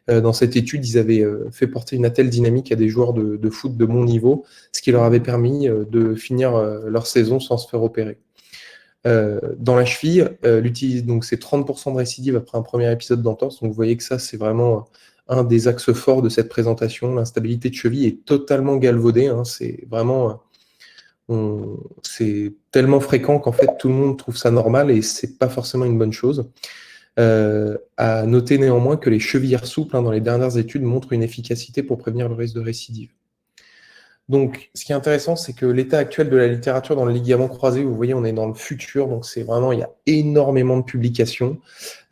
Dans cette étude, ils avaient fait porter une attelle dynamique à des joueurs de foot de bon niveau, ce qui leur avait permis de finir leur saison sans se faire opérer. Dans la cheville, donc c'est 30% de récidive après un premier épisode d'entorse. Donc vous voyez que ça, c'est vraiment un des axes forts de cette présentation. L'instabilité de cheville est totalement galvaudée. Hein, c'est vraiment, c'est tellement fréquent qu'en fait tout le monde trouve ça normal et c'est pas forcément une bonne chose. À noter néanmoins que les chevillères souples dans les dernières études montrent une efficacité pour prévenir le risque de récidive. Donc, ce qui est intéressant, c'est que l'état actuel de la littérature dans le ligament croisé, vous voyez, on est dans le futur, donc c'est vraiment, il y a énormément de publications,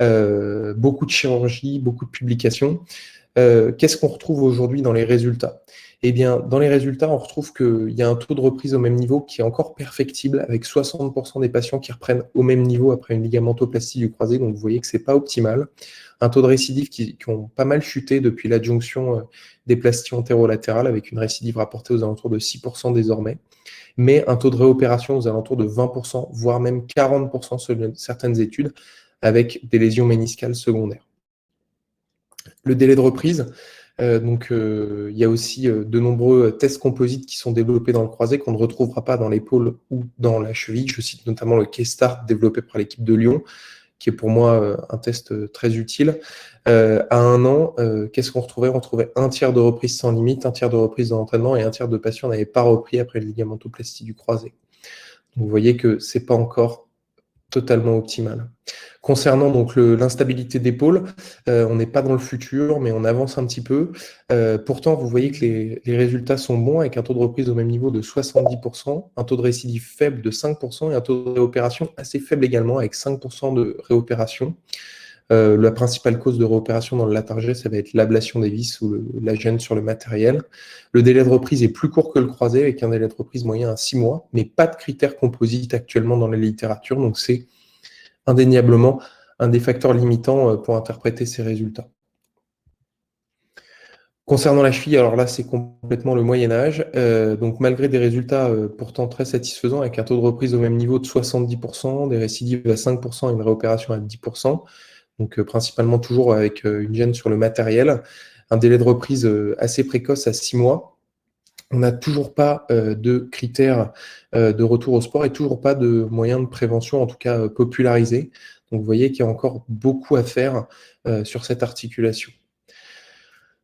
beaucoup de chirurgie, beaucoup de publications. Qu'est-ce qu'on retrouve aujourd'hui dans les résultats ? Eh bien, dans les résultats, on retrouve qu'il y a un taux de reprise au même niveau qui est encore perfectible, avec 60% des patients qui reprennent au même niveau après une ligamentoplastie du croisé. Donc, vous voyez que ce n'est pas optimal. Un taux de récidive qui ont pas mal chuté depuis l'adjonction des plasties antérolatérales, avec une récidive rapportée aux alentours de 6% désormais, mais un taux de réopération aux alentours de 20%, voire même 40% selon certaines études, avec des lésions méniscales secondaires. Le délai de reprise, il y a aussi de nombreux tests composites qui sont développés dans le croisé qu'on ne retrouvera pas dans l'épaule ou dans la cheville. Je cite notamment le K-Start développé par l'équipe de Lyon, qui est pour moi un test très utile. À 1 an, qu'est-ce qu'on retrouvait? On retrouvait un tiers de reprise sans limite, un tiers de reprise dans l'entraînement et un tiers de patients n'avaient pas repris après une ligamentoplastie du croisé. Donc, vous voyez que ce n'est pas encore totalement optimal. Concernant donc l'instabilité d'épaule, on n'est pas dans le futur, mais on avance un petit peu. Pourtant, vous voyez que les résultats sont bons, avec un taux de reprise au même niveau de 70%, un taux de récidive faible de 5% et un taux de réopération assez faible également, avec 5% de réopération. La principale cause de réopération dans le latargé, ça va être l'ablation des vis ou la gêne sur le matériel. Le délai de reprise est plus court que le croisé, avec un délai de reprise moyen à 6 mois, mais pas de critères composites actuellement dans la littérature, donc c'est indéniablement un des facteurs limitants pour interpréter ces résultats. Concernant la cheville, alors là, c'est complètement le Moyen-Âge. Donc, malgré des résultats pourtant très satisfaisants, avec un taux de reprise au même niveau de 70%, des récidives à 5% et une réopération à 10%, donc principalement toujours avec une gêne sur le matériel, un délai de reprise assez précoce à 6 mois. On n'a toujours pas de critères de retour au sport et toujours pas de moyens de prévention, en tout cas popularisés. Donc, vous voyez qu'il y a encore beaucoup à faire sur cette articulation.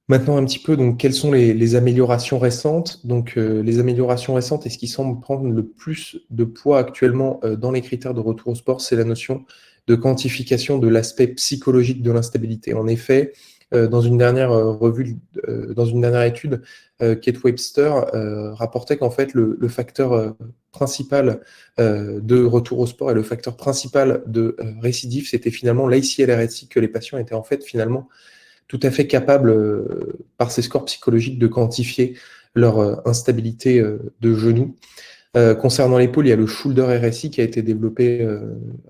Maintenant, un petit peu, donc, quelles sont les améliorations récentes? Donc, les améliorations récentes et ce qui semble prendre le plus de poids actuellement dans les critères de retour au sport, c'est la notion de quantification de l'aspect psychologique de l'instabilité. En effet, dans une dernière dans une dernière étude, Kate Webster rapportait qu'en fait, le facteur principal de retour au sport et le facteur principal de récidive, c'était finalement l'ACLRSI, que les patients étaient en fait finalement tout à fait capables, par ces scores psychologiques, de quantifier leur instabilité de genou. Concernant l'épaule, il y a le Shoulder RSI qui a été développé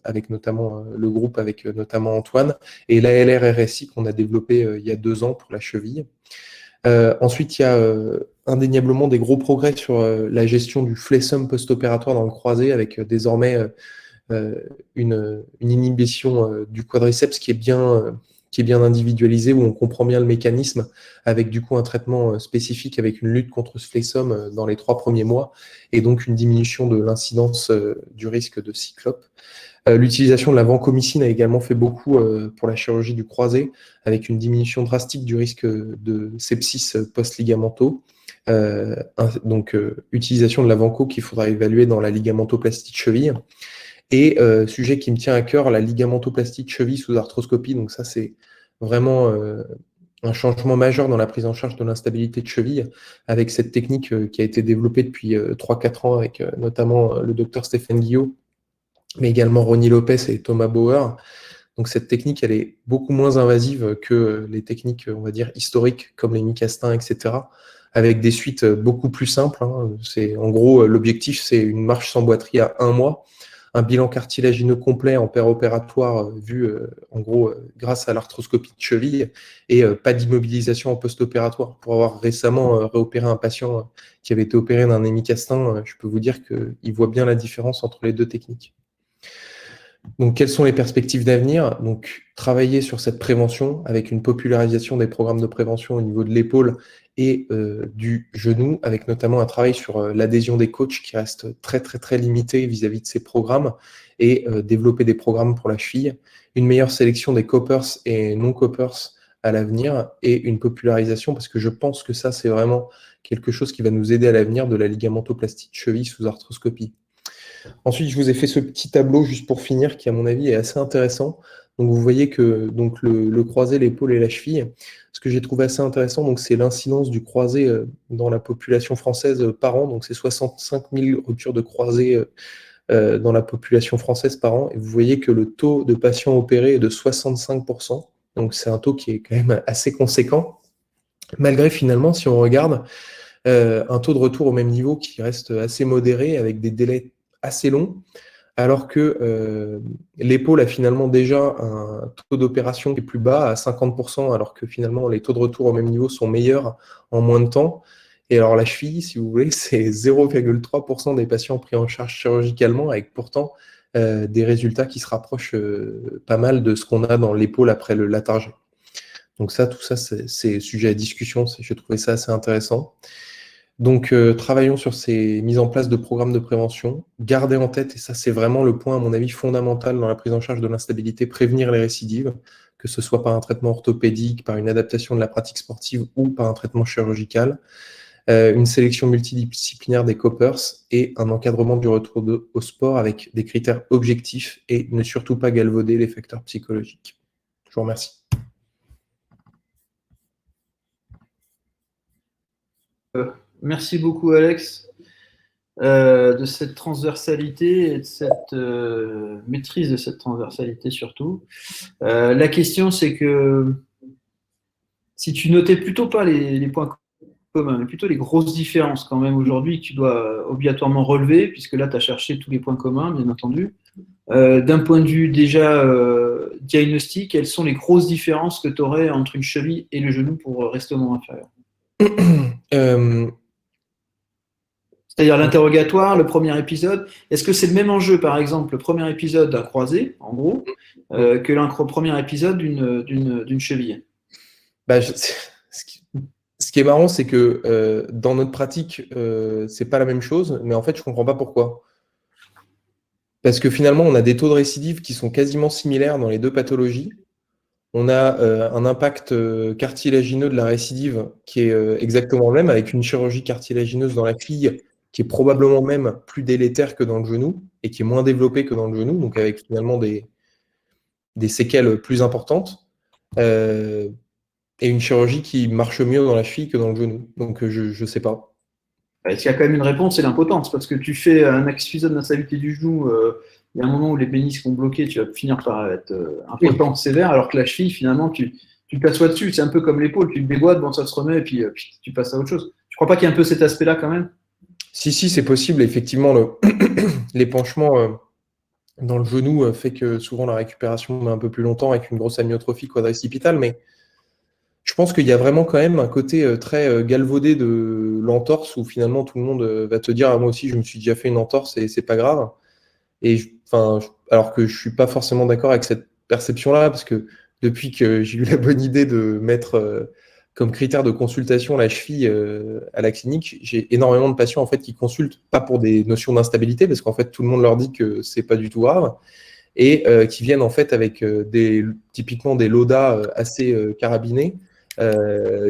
avec notamment le groupe, avec notamment Antoine, et l'ALR RSI qu'on a développé il y a 2 ans pour la cheville. Ensuite, il y a indéniablement des gros progrès sur la gestion du flexum post-opératoire dans le croisé, avec désormais une inhibition du quadriceps qui est bien individualisé, où on comprend bien le mécanisme, avec du coup un traitement spécifique avec une lutte contre ce flexum dans les 3 premiers mois, et donc une diminution de l'incidence du risque de cyclope. L'utilisation de la vancomycine a également fait beaucoup pour la chirurgie du croisé, avec une diminution drastique du risque de sepsis post-ligamentaux. Utilisation de la vanco qu'il faudra évaluer dans la ligamentoplastie de cheville. Et sujet qui me tient à cœur, la ligamentoplastie de cheville sous arthroscopie. Donc ça, c'est vraiment un changement majeur dans la prise en charge de l'instabilité de cheville, avec cette technique qui a été développée depuis 3-4 ans, avec notamment le docteur Stéphane Guillot, mais également Ronnie Lopez et Thomas Bauer. Donc cette technique, elle est beaucoup moins invasive que les techniques, on va dire, historiques, comme les Micastin, etc., avec des suites beaucoup plus simples. En gros, l'objectif, c'est une marche sans boiterie à 1 mois, un bilan cartilagineux complet en péropératoire vu en gros grâce à l'arthroscopie de cheville, et pas d'immobilisation en post-opératoire. Pour avoir récemment réopéré un patient qui avait été opéré d'un hémicastin, je peux vous dire qu'il voit bien la différence entre les 2 techniques. Donc, quelles sont les perspectives d'avenir? Donc, travailler sur cette prévention avec une popularisation des programmes de prévention au niveau de l'épaule et du genou, avec notamment un travail sur l'adhésion des coachs qui reste très, très, très limité vis-à-vis de ces programmes, et développer des programmes pour la cheville, une meilleure sélection des coppers et non-coppers à l'avenir, et une popularisation, parce que je pense que ça, c'est vraiment quelque chose qui va nous aider à l'avenir, de la ligamentoplastie de cheville sous arthroscopie. Ensuite, je vous ai fait ce petit tableau juste pour finir, qui à mon avis est assez intéressant. Donc, vous voyez que donc, le croisé, l'épaule et la cheville. Ce que j'ai trouvé assez intéressant, donc, c'est l'incidence du croisé dans la population française par an. Donc, c'est 65 000 ruptures de croisé dans la population française par an. Et vous voyez que le taux de patients opérés est de 65%. Donc, c'est un taux qui est quand même assez conséquent. Malgré, finalement, si on regarde, un taux de retour au même niveau qui reste assez modéré avec des délais assez longs, alors que l'épaule a finalement déjà un taux d'opération qui est plus bas à 50%, alors que finalement les taux de retour au même niveau sont meilleurs en moins de temps. Et alors la cheville, si vous voulez, c'est 0,3% des patients pris en charge chirurgicalement, avec pourtant des résultats qui se rapprochent pas mal de ce qu'on a dans l'épaule après le latarjet. Donc ça, tout ça, c'est sujet à discussion. J'ai trouvé ça assez intéressant. Donc, travaillons sur ces mises en place de programmes de prévention. Gardez en tête, et ça c'est vraiment le point à mon avis fondamental dans la prise en charge de l'instabilité, prévenir les récidives, que ce soit par un traitement orthopédique, par une adaptation de la pratique sportive ou par un traitement chirurgical. Une sélection multidisciplinaire des COPERS et un encadrement du retour au sport avec des critères objectifs et ne surtout pas galvauder les facteurs psychologiques. Je vous remercie. Merci beaucoup, Alex, de cette transversalité et de cette maîtrise de cette transversalité surtout. La question, c'est que si tu notais plutôt pas les points communs, mais plutôt les grosses différences quand même aujourd'hui que tu dois obligatoirement relever, puisque là, tu as cherché tous les points communs, bien entendu. D'un point de vue déjà diagnostic, quelles sont les grosses différences que tu aurais entre une cheville et le genou pour rester au membre inférieur? C'est-à-dire l'interrogatoire, le premier épisode. Est-ce que c'est le même enjeu, par exemple, le premier épisode d'un croisé, en gros, que le premier épisode d'une cheville? Ce qui est marrant, c'est que dans notre pratique, c'est pas la même chose, mais en fait, je comprends pas pourquoi. Parce que finalement, on a des taux de récidive qui sont quasiment similaires dans les deux pathologies. On a un impact cartilagineux de la récidive qui est exactement le même, avec une chirurgie cartilagineuse dans la cheville qui est probablement même plus délétère que dans le genou et qui est moins développée que dans le genou, donc avec finalement des séquelles plus importantes. Et une chirurgie qui marche mieux dans la cheville que dans le genou. Donc, je ne sais pas. Est-ce qu'il y a quand même une réponse, c'est l'impotence. Parce que tu fais un épisode d'instabilité du genou, il y a un moment où les pénis sont bloqués, tu vas finir par être impotent sévère, alors que la cheville, finalement, tu t'assois dessus. C'est un peu comme l'épaule, tu te déboîtes, bon, ça se remet, et puis tu passes à autre chose. Tu crois pas qu'il y a un peu cet aspect-là quand même? Si, c'est possible. Effectivement, l'épanchement dans le genou fait que souvent la récupération met un peu plus longtemps avec une grosse amyotrophie quadricipitale, mais je pense qu'il y a vraiment quand même un côté très galvaudé de l'entorse où finalement tout le monde va te dire moi aussi je me suis déjà fait une entorse et c'est pas grave. Et alors que je suis pas forcément d'accord avec cette perception-là parce que depuis que j'ai eu la bonne idée de mettre comme critère de consultation la cheville à la clinique, j'ai énormément de patients en fait qui consultent pas pour des notions d'instabilité parce qu'en fait tout le monde leur dit que c'est pas du tout grave et qui viennent en fait avec typiquement des LODA assez carabinés.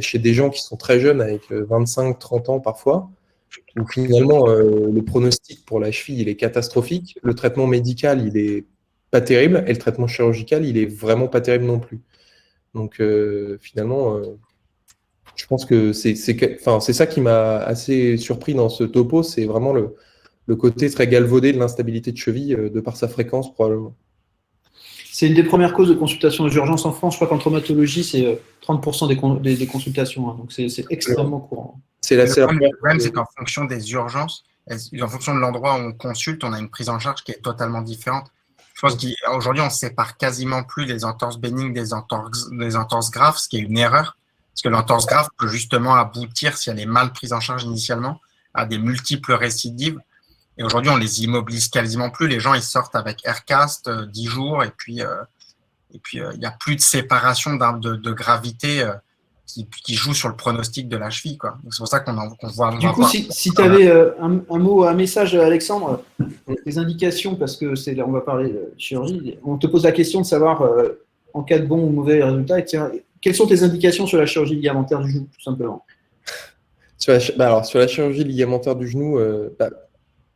Chez des gens qui sont très jeunes, avec 25-30 ans parfois, où finalement le pronostic pour la cheville il est catastrophique, le traitement médical il est pas terrible, et le traitement chirurgical il est vraiment pas terrible non plus. Donc finalement, je pense que c'est ça qui m'a assez surpris dans ce topo, c'est vraiment le côté très galvaudé de l'instabilité de cheville de par sa fréquence probablement. C'est une des premières causes de consultation d'urgence en France. Je crois qu'en traumatologie, c'est 30% des consultations. Hein, donc, c'est extrêmement courant. Le problème, c'est qu'en fonction des urgences, en fonction de l'endroit où on consulte, on a une prise en charge qui est totalement différente. Je pense qu'aujourd'hui, on sépare quasiment plus les entorses bénignes des entorses graves, ce qui est une erreur. Parce que l'entorse grave peut justement aboutir, si elle est mal prise en charge initialement, à des multiples récidives. Et aujourd'hui, on les immobilise quasiment plus. Les gens, ils sortent avec Aircast 10 jours et puis il n'y a plus de séparation de gravité qui joue sur le pronostic de la cheville, quoi. C'est pour ça qu'on voit. Du coup, si tu avais un message, Alexandre, des indications, parce que on va parler de chirurgie, on te pose la question de savoir, en cas de bon ou mauvais résultat, quelles sont tes indications sur la chirurgie ligamentaire du genou, tout simplement? Sur la chirurgie ligamentaire du genou,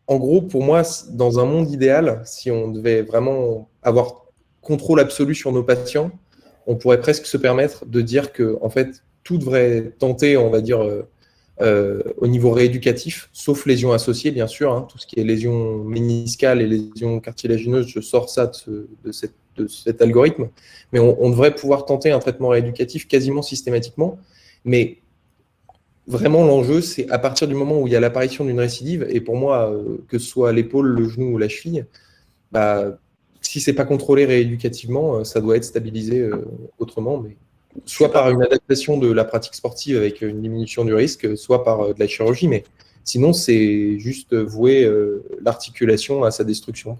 en gros, pour moi, dans un monde idéal, si on devait vraiment avoir contrôle absolu sur nos patients, on pourrait presque se permettre de dire que en fait, tout devrait tenter, on va dire, au niveau rééducatif, sauf lésions associées, bien sûr. Hein, tout ce qui est lésions méniscales et lésions cartilagineuses, je sors ça de cet algorithme. Mais on devrait pouvoir tenter un traitement rééducatif quasiment systématiquement. Mais vraiment, l'enjeu, c'est à partir du moment où il y a l'apparition d'une récidive, et pour moi, que ce soit l'épaule, le genou ou la cheville, bah, si c'est pas contrôlé rééducativement, ça doit être stabilisé autrement, mais soit par une adaptation de la pratique sportive avec une diminution du risque, soit par de la chirurgie, mais sinon, c'est juste vouer l'articulation à sa destruction.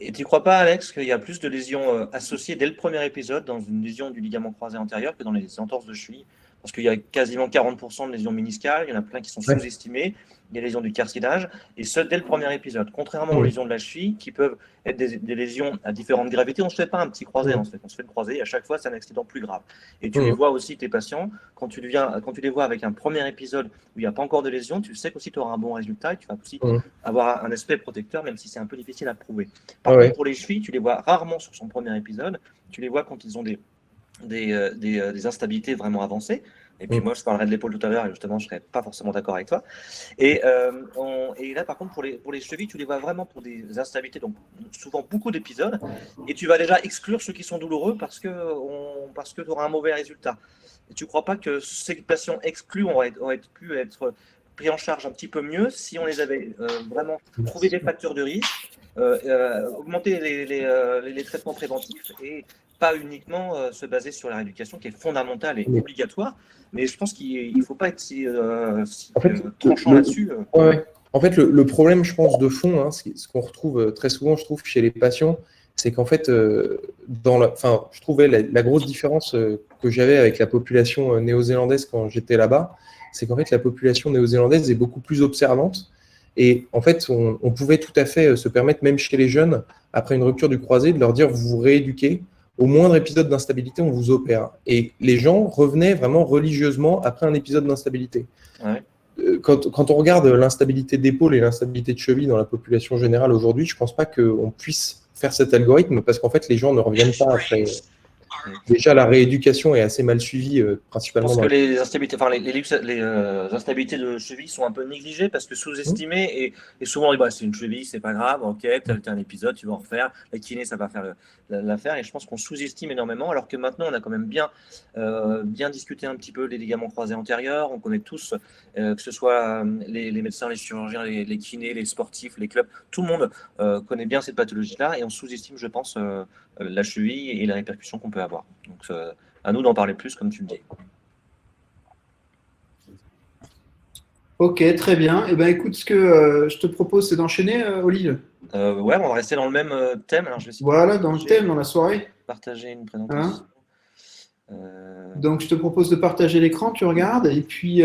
Et tu ne crois pas, Alex, qu'il y a plus de lésions associées dès le premier épisode dans une lésion du ligament croisé antérieur que dans les entorses de cheville? Parce qu'il y a quasiment 40% de lésions méniscales, il y en a plein qui sont sous-estimées, il y a les lésions du cartilage, et ce, dès le premier épisode. Contrairement aux lésions de la cheville, qui peuvent être des lésions à différentes gravités, on ne se fait pas un petit croisé, en fait. On se fait le croisé, et à chaque fois, c'est un accident plus grave. Et tu les vois aussi, tes patients, quand tu les vois avec un premier épisode où il n'y a pas encore de lésions, tu sais qu'aussi tu auras un bon résultat, et tu vas aussi avoir un aspect protecteur, même si c'est un peu difficile à prouver. Par contre, pour les chevilles, tu les vois rarement sur son premier épisode, tu les vois quand ils ont des instabilités vraiment avancées. Et puis moi, je parlerai de l'épaule tout à l'heure et justement, je ne serais pas forcément d'accord avec toi. Et là, par contre, pour les chevilles, tu les vois vraiment pour des instabilités, donc souvent beaucoup d'épisodes. Et tu vas déjà exclure ceux qui sont douloureux parce que tu auras un mauvais résultat. Et tu ne crois pas que ces patients exclus auraient pu être pris en charge un petit peu mieux si on les avait vraiment trouvé des facteurs de risque, augmenter les traitements préventifs et pas uniquement se baser sur la rééducation qui est fondamentale et obligatoire, mais je pense qu'il ne faut pas être si tranchant là-dessus. En fait, le problème, je pense, de fond, hein, ce qu'on retrouve très souvent, je trouve, chez les patients, c'est qu'en fait, je trouvais la grosse différence que j'avais avec la population néo-zélandaise quand j'étais là-bas, c'est qu'en fait, la population néo-zélandaise est beaucoup plus observante. Et en fait, on pouvait tout à fait se permettre, même chez les jeunes, après une rupture du croisé, de leur dire, vous vous rééduquez, au moindre épisode d'instabilité, on vous opère. Et les gens revenaient vraiment religieusement après un épisode d'instabilité. Ouais. Quand on regarde l'instabilité d'épaule et l'instabilité de cheville dans la population générale aujourd'hui, je ne pense pas qu'on puisse faire cet algorithme parce qu'en fait, les gens ne reviennent pas après. Déjà, la rééducation est assez mal suivie, principalement. Je pense que les instabilités, instabilités de cheville sont un peu négligées parce que sous-estimées et souvent on dit c'est une cheville, c'est pas grave, ok, t'as un épisode, tu vas en refaire, la kiné ça va faire l'affaire et je pense qu'on sous-estime énormément alors que maintenant on a quand même bien discuté un petit peu les ligaments croisés antérieurs, on connaît tous, que ce soit les médecins, les chirurgiens, les kinés, les sportifs, les clubs, tout le monde connaît bien cette pathologie-là et on sous-estime, je pense, la cheville et les répercussions qu'on peut avoir. Donc, à nous d'en parler plus, comme tu le dis. Ok, très bien. Eh ben, écoute, ce que je te propose, c'est d'enchaîner, Olive. Ouais, on va rester dans le même thème. Alors, je vais essayer voilà, dans le thème, dans la soirée. Partager une présentation. Donc, je te propose de partager l'écran, tu regardes, et puis